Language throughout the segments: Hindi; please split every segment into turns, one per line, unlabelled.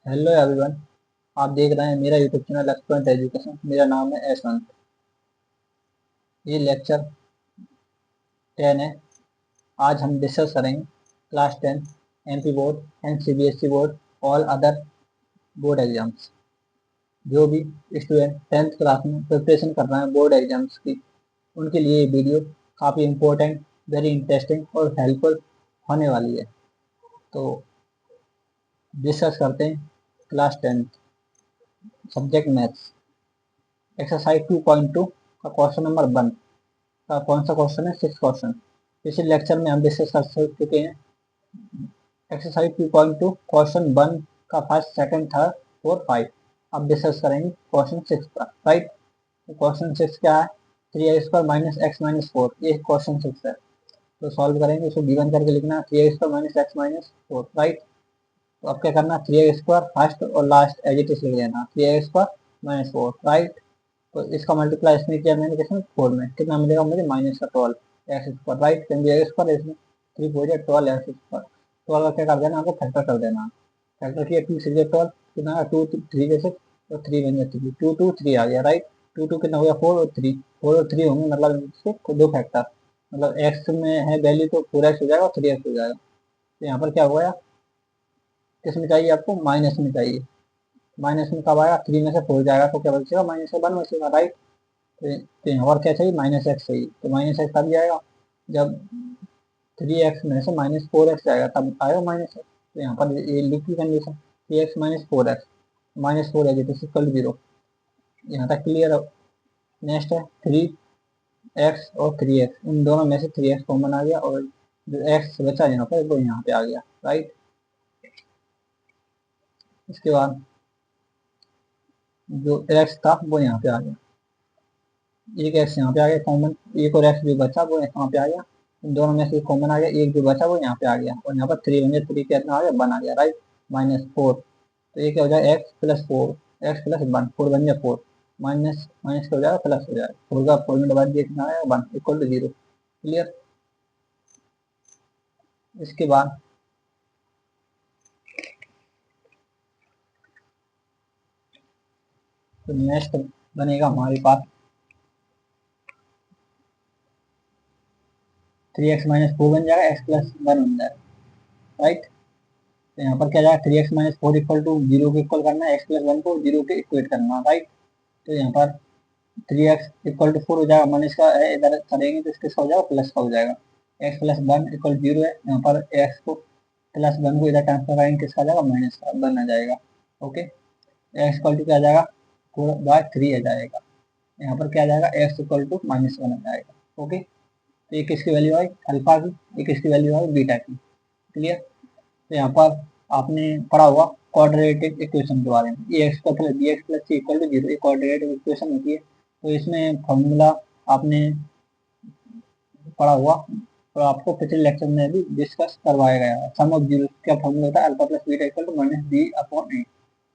Hello everyone. आप देख रहे हैं मेरा यूट्यूब चैनल एक्सपेंट एजुकेशन। मेरा नाम है यशवंत। ये लेक्चर 10 है। आज हम डिस्कस करेंगे class 10 MP board and CBSE board all other board exams. जो भी स्टूडेंट 10th क्लास में प्रिपरेशन कर रहे हैं बोर्ड एग्जाम्स की, उनके लिए ये वीडियो काफ़ी इम्पोर्टेंट, वेरी इंटरेस्टिंग और हेल्पफुल होने वाली है। तो डिस्कस करते हैं class 10th subject maths. Exercise 2.2 का क्वेश्चन नंबर 1 का कौन सा क्वेश्चन है? 6 क्वेश्चन। पिछले लेक्चर में हम डिस्कस कर चुके हैं एक्सरसाइज 2.2 क्वेश्चन 1 का फर्स्ट, सेकंड, थर्ड, फोर, 5। अब डिस्कस करेंगे क्वेश्चन 6 का। राइट, तो क्वेश्चन 6 क्या है? 3x² minus x minus four. ये क्वेश्चन 6 है। तो सॉल्व करेंगे, इसको गिवन करके लिखना 3x² minus x minus four. Right, तो अब क्या करना? 3x² फर्स्ट और लास्ट एज इट इज लिख देना, 3x² माइनस फोर। राइट, तो इसका मल्टीप्लाई इसमें किया मैंने, किसमें? फोर में। कितना मिलेगा मुझे? माइनस का 12 एक्स स्क्वायर। राइट, क्योंकि एक्स स्क्वायर इसमें 3 4 12 एक्स स्क्वायर। 12 का क्या कर देना? आपको फैक्टर कर देना। फैक्टर किया 2 6 12, कितना? 2 3 के 6 और 3 बन गया 3, 2 2 3 आ गया। राइट, 2 2 कितना हो गया? 4 और 3, 4 और 3 होंगे, मतलब इसके दो फैक्टर। मतलब एक्स में है वैल्यू तो 4x हो जाएगा और 3x हो जाएगा। तो यहाँ पर क्या हुआ? किस में चाहिए आपको? माइनस में चाहिए। माइनस में कब आएगा? 3 में से 4 जाएगा तो क्या बचेगा? माइनस का 1 बचेगा। राइट, तो यहाँ पर क्या चाहिए? माइनस एक्स चाहिए। तो माइनस एक्स कब आएगा? जब 3x में से माइनस 4x जाएगा तब आएगा माइनस एक्स। तो यहाँ पर ये लिखी condition, 3x minus 4x, minus 4 है तो इक्वल 0। यहाँ तक क्लियर है? नेक्स्ट है 3x और 3x, इन दोनों में से 3x कॉमन आ गया और जो x बचा यहाँ पर वो यहाँ पे आ गया। राइट, इसके बाद जो x था वो यहाँ पे आ गया, एक एक्स यहाँ पे आ गया कॉमन, एक और एक्स जो बचा वो यहाँ पे आ गया। इन दोनों में से कॉमन आ गया, एक जो बचा वो यहाँ पे आ गया और यहाँ पर 3 बन गया, 3 कितना आ गया? 1 आ गया। Right, minus 4। तो ये क्या हो जाएगा? X plus four, x plus 1, 4 बन गया 4, माइनस माइनस क्या हो जाएगा? प्लस हो जाएगा। 4 का 4 में डिवाइड दिया कितना आएगा? 1 इक्वल टू 0। क्लियर? इसके बाद तो नेक्स्ट बनेगा हमारे पास 3x माइनस 4 बन जाएगा, एक्स प्लस 1 बन जाएगा। राइट, तो यहाँ पर क्या जाएगा? 3x माइनस 4 इक्वल टू 0 के इक्वल करना है, एक्स प्लस 1 को 0 के इक्वेट करना। राइट, तो यहाँ पर 3x इक्वल टू 4 हो जाएगा, माइनस का है इधर करेंगे तो इसके हो जाएगा प्लस का हो जाएगा। x प्लस 1 इक्वल 0 है, यहाँ पर x को प्लस 1 को इधर ट्रांसफर करेंगे, किसका आ जाएगा? माइनस का 1 आ जाएगा। ओके, x इक्वल टू क्या आ जाएगा? 4/3 आ जाएगा। यहाँ पर क्या आ जाएगा? x इक्वल टू माइनस 1 आ जाएगा। ओके, तो ये किसकी वैल्यू आई? अल्फा की। ये किसकी वैल्यू आई? बीटा की। क्लियर? तो यहाँ पर आपने पढ़ा हुआ क्वाड्रेटिक इक्वेशन के बारे में, A X plus B X plus C equal to 0, ये क्वाड्रेटिक इक्वेशन होती है। तो इसमें फॉर्मूला आपने पढ़ा हुआ तो आपको पिछले लेक्चर में भी डिस्कस करवाया गया है। सम ऑफ जीरो क्या फॉर्मूला होता है? Alpha plus beta equal to minus B upon A.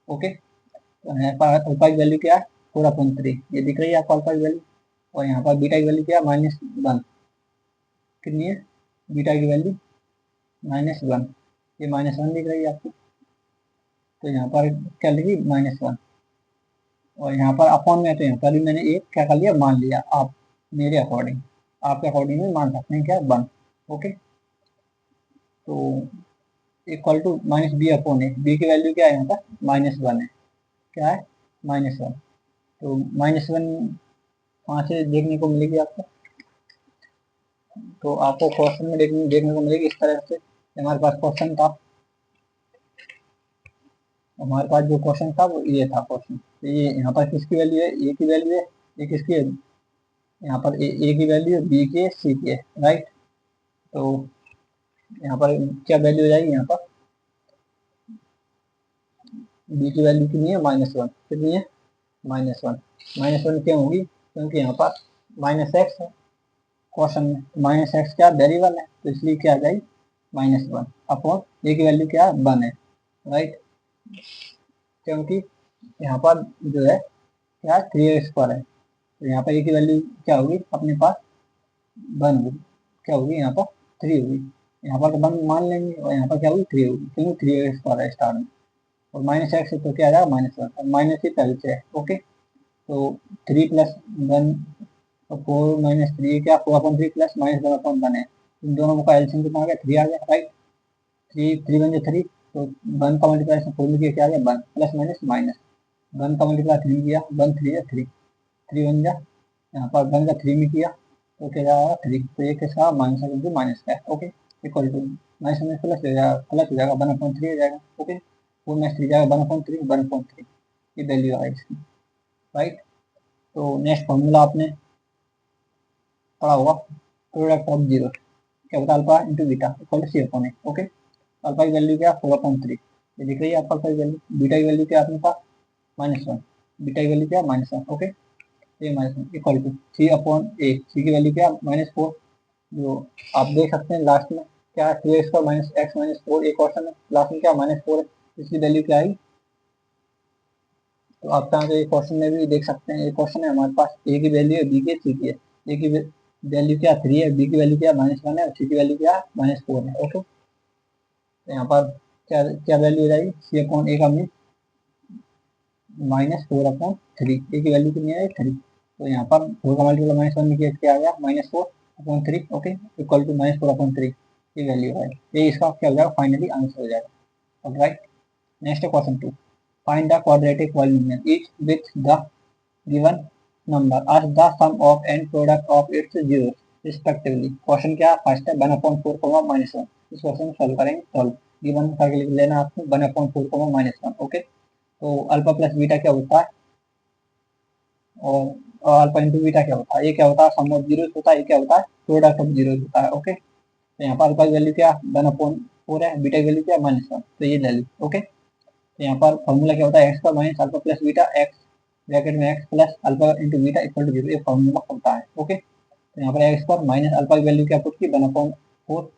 Okay, तो यहाँ पर अल्फा की वैल्यू क्या है? 4/3, ये दिख रही है आपको अल्फा की वैल्यू। और यहाँ पर बीटा की वैल्यू क्या है? -1। कितनी है बीटा की वैल्यू? -1। ये -1 दिख रही है आपको, तो यहाँ पर क्या लिखी? -1। और यहाँ पर अपॉन में, तो यहाँ पर भी मैंने एक क्या कर लिया? मान लिया। आप मेरे अकॉर्डिंग, आपके अकॉर्डिंग में मान सकते हैं क्या? 1। ओके, तो equal to minus B upon A, B की वैल्यू क्या है यहाँ पर? -1 है। क्या है? -1। तो -1 कहाँ से देखने को मिलेगी आपको? तो आपको क्वेश्चन में देखने को मिलेगी इस तरह से। हमारे पास क्वेश्चन था, हमारे पास जो क्वेश्चन था वो ये था क्वेश्चन। तो ये यहाँ पर किसकी वैल्यू है? ए की वैल्यू है। ये किसकी है? यहाँ पर ए की वैल्यू है, बी की है, सी की है। राइट, तो यहाँ पर क्या वैल्यू हो जाएगी? यहाँ पर बी की वैल्यू कितनी है? -1। कितनी है? -1। -1 क्यों होगी? क्योंकि यहाँ पर -x है क्वेश्चन में, -x क्या? वेरिएबल है, तो इसलिए क्या आ जाएगी? -1 अपॉन ए की वैल्यू क्या है? 1 है। राइट, क्योंकि यहाँ पर जो है क्या है? 3x² है, तो यहाँ पर ए की वैल्यू क्या होगी अपने पास? 1 होगी। क्या होगी यहाँ पर? 3 होगी। यहाँ पर तो 1 मान लेंगे और यहाँ पर क्या होगी? 3 होगी, क्योंकि 3x² है स्टार में। और माइनस एक्स तो क्या आ जाएगा -1, और माइनस ही पहले से है। ओके, तो 3 + 1 और 4 - 3 क्या 4/3 प्लस -1/1 है। इन दोनों का एलसीएम कितना आ गया 3 आ गया, राइट। 3 1 जा 3, तो 1 का मल्टीप्लाइजेशन 4 में किया क्या आ गया 1 प्लस माइनस माइनस, 1 का मल्टीप्लाई 3 किया 1 3 है 3, 3 1 जा, यहाँ पर 1 का 3 में किया तो क्या जाएगा 3, तो ये किसका माइनस इंटू माइनस का है। Okay, equal to minus minus plus हो जाएगा, प्लस हो जाएगा 1/3 हो जाएगा। ओके, 4 में 3 जाएगा 1/3 1/3, ये वैल्यू आएगी इसकी, राइट। तो नेक्स्ट फॉर्मूला आपने पढ़ा होगा, प्रोडक्ट ऑफ जीरो क्या होता है alpha into beta equal to C/A। Okay, alpha की वैल्यू क्या है 4/3, ये दिख रही है आपको अल्फा की वैल्यू। बीटा की वैल्यू क्या है अपने पास -1, बीटा की वैल्यू क्या है -1। ओके, ये -1 इक्वल टू C/A, सी की वैल्यू क्या है -4, जो आप देख सकते हैं लास्ट में क्या है 2x² - x - 4, एक क्वेश्चन है लास्ट में क्या -4 है, इसकी वैल्यू क्या आई। तो आप चाहें तो एक क्वेश्चन में भी देख सकते हैं, एक क्वेश्चन है हमारे पास ए की वैल्यू है बी की सी की है, ए की वैल्यू क्या 3 है, बी की वैल्यू क्या -1 है और सी की वैल्यू क्या -4 है। ओके, तो यहाँ पर क्या क्या वैल्यू हो जाएगी C/A का मीन -4/3, ए की वैल्यू कितनी है 3, तो यहाँ पर 4 का मल्टीप्लाई -1 में किया क्या आ गया -4/3। ओके, इक्वल टू -4/3 ये वैल्यू है, ये इसका क्या हो जाएगा फाइनली आंसर हो जाएगा। Right, next question 2, find the quadratic polynomial etch with the given number as the sum of and product of its zeros respectively। Question क्या फर्स्ट है 1/4, -1, इस क्वेश्चन को सॉल्व करेंगे। सॉल्व गिवन करके लिख लेना आपको 1/4, -1। ओके, तो अल्फा प्लस बीटा क्या होता है और अल्फा इंटू बीटा क्या होता है, ये क्या होता है सम ऑफ जीरोस होता है, ये क्या होता है प्रोडक्ट ऑफ जीरोस होता है। ओके, तो यहाँ पर अल्फा की वैल्यू क्या 1/4 है, बीटा की वैल्यू क्या -1, तो ये ले ली। ओके, तो यहाँ पर फॉर्मूला क्या होता है x² - alpha plus beta x bracket में x plus alpha into beta equal to 0, ये फॉर्मूला होता है। ओके, तो यहाँ पर x² माइनस अल्फा की वैल्यू क्या पुट की 1/4,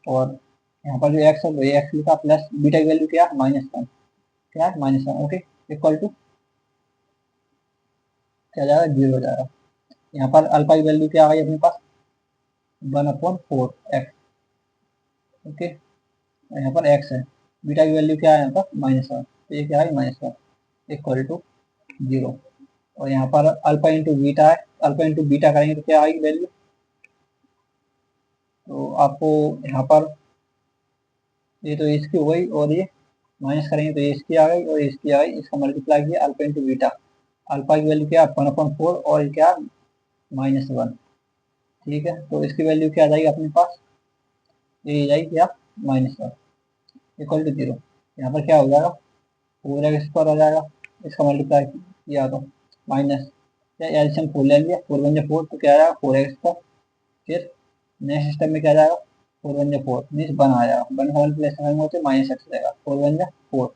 और यहाँ पर जो x है वो x लिखा प्लस बीटा की वैल्यू क्या -1, क्या है -1। ओके, इक्वल टू क्या जाएगा 0 हो जाएगा। यहाँ पर अल्फा की वैल्यू क्या आ गई अपने पास 1/4x। ओके, यहाँ पर x है, बीटा की वैल्यू क्या है यहाँ पर -1, तो ये क्या है -1 इक्वल टू 0, और यहाँ पर अल्फा इंटू बीटा है, अल्फा इंटू बीटा करेंगे तो क्या आएगी वैल्यू, तो आपको यहाँ पर ये तो इसकी हो गई और ये माइनस करेंगे तो ये इसकी आ गई और इसकी आ गई, इसका मल्टीप्लाई किया अल्फा इंटू बीटा, अल्फा की वैल्यू क्या 1/4 और ये क्या -1। ठीक है, तो इसकी वैल्यू क्या आ जाएगी अपने पास, ये जाएगी क्या -1 इक्वल टू 0। यहाँ पर क्या हो जाएगा 4x² हो जाएगा, इसका मल्टीप्लाई किया तो माइनस एलसीएम 4 ले लिया, 4 1 4 तो क्या आ जाएगा 4x², फिर नेक्स्ट स्टेप में क्या आ जाएगा 4 1 4 मीन्स 1 आ जाएगा, 1 का मल्टीप्लेशन करेंगे तो -x रहेगा, 4 1 4,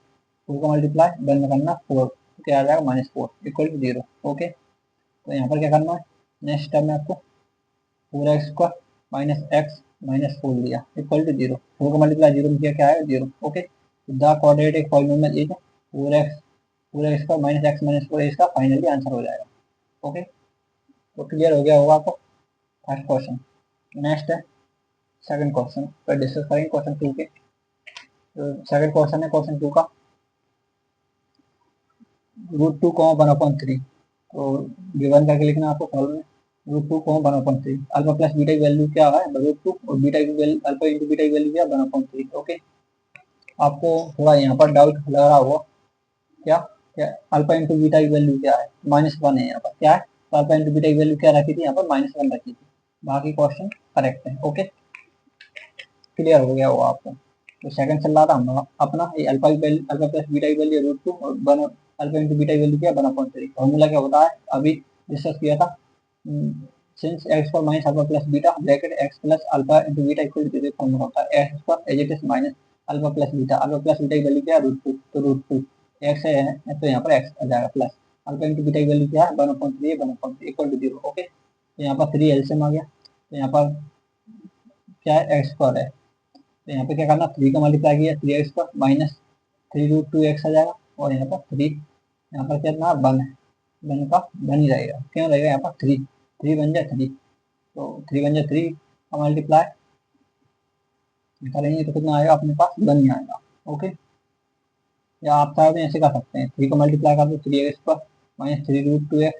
4 का मल्टीप्लाई 1 में करना 4, तो क्या आ जाएगा -4 इक्वल टू 0। ओके, तो यहाँ पर क्या करना है नेक्स्ट स्टेप में आपको 4x² -x -4 लिया इक्वल टू 0, 4 का मल्टीप्लाई 0 में किया क्या है 0। Okay, the quadratic polynomial is 4x² -x -4 इसका फाइनली आंसर हो जाएगा। ओके, तो क्लियर हो गया होगा आपको फर्स्ट क्वेश्चन। नेक्स्ट है सेकंड क्वेश्चन पर डिस्कस करेंगे क्वेश्चन 2 के। तो सेकंड क्वेश्चन है क्वेश्चन 2 का √2, 1/3, तो गिवन करके लिखना आपको सॉल्व में √2, 1/3, अल्फा प्लस बीटा की वैल्यू क्या है √2 और बीटा की वैल्यू अल्फा इंटू बीटा की वैल्यू क्या 1/3। ओके, आपको थोड़ा यहाँ पर डाउट लग रहा होगा क्या क्या अल्फा इंटू बीटा की वैल्यू क्या है -1 है, यहाँ पर क्या है तो अल्फा इंटू बीटा की वैल्यू क्या रखी थी यहाँ पर -1 रखी थी, बाकी क्वेश्चन करेक्ट है। ओके, क्लियर हो गया होगा आपको। तो सेकंड चल रहा था हम अपना ये अल्फा की वैल्यू अल्फा प्लस बीटा की वैल्यू √2 और 1 अल्फा इंटू बीटा की वैल्यू क्या 1/3, फॉर्मूला क्या होता है अभी डिस्कस किया था, since x² minus alpha plus beta bracket x plus alpha into beta equal to 0 formula होता है x² as it is minus alpha plus beta की वैल्यू क्या √2, तो √2 x है तो यहाँ पर x आ जाएगा प्लस अल्फा इंटू बीटा की वैल्यू क्या है 1/3 इक्वल टू 0। ओके, तो यहाँ पर 3 एलसीएम आ गया, तो यहाँ पर क्या है x² है, तो यहाँ पे क्या करना 3 का मल्टीप्लाई किया 3x² माइनस 3√2x आ जाएगा, और यहाँ पर 3 यहाँ पर कितना 1 है, 1 का 1 ही रहेगा, क्यों रहेगा यहाँ पर 3 3 1 जा 3, तो 3 1 जा 3 का मल्टीप्लाई करेंगे तो कितना आएगा अपने पास 1 ही आएगा। ओके, या आप चाहे तो ऐसे कर सकते हैं, 3 को मल्टीप्लाई कर दो 3x² माइनस 3√2x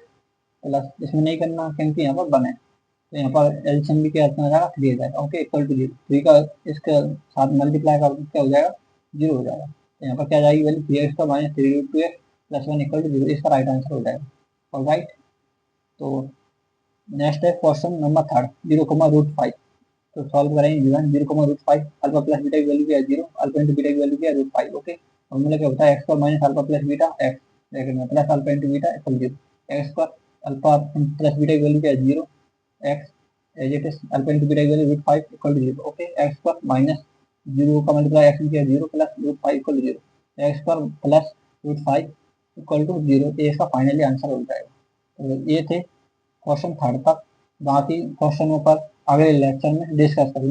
प्लस, इसमें नहीं करना क्योंकि यहाँ पर 1 है, तो यहाँ पर एलसीएम भी क्या हो जाएगा 3 हो जाएगा। ओके, इक्वल टू 0, 3 का इसके साथ मल्टीप्लाई कर दो क्या हो जाएगा 0 हो जाएगा। तो यहाँ पर क्या जाएगी value 3x² minus 3√2x plus 1 equal to 0, इसका राइट आंसर हो जाएगा। और राइट, तो नेक्स्ट है क्वेश्चन नंबर 3, 0,√5। तो सॉल्व करेंगे गिवन 0,√5, अल्फा प्लस बीटा की वैल्यू क्या है 0, अल्फा इंटू बीटा की वैल्यू क्या है √5। ओके, फॉर्मूला क्या होता है x² minus alpha plus beta x, bracket में plus alpha into beta equal 0, x² alpha plus beta की वैल्यू क्या है 0, x as it is alpha into beta की value √5 equal to 0। Okay, x² minus 0 का मल्टीप्लाई x में किया 0 plus √5 equal to 0, x² plus √5 equal to 0, ये इसका फाइनली आंसर हो जाएगा। तो ये थे क्वेश्चन 3 तक, बाकी क्वेश्चनों पर अगले लेक्चर में डिस्कस करेंगे।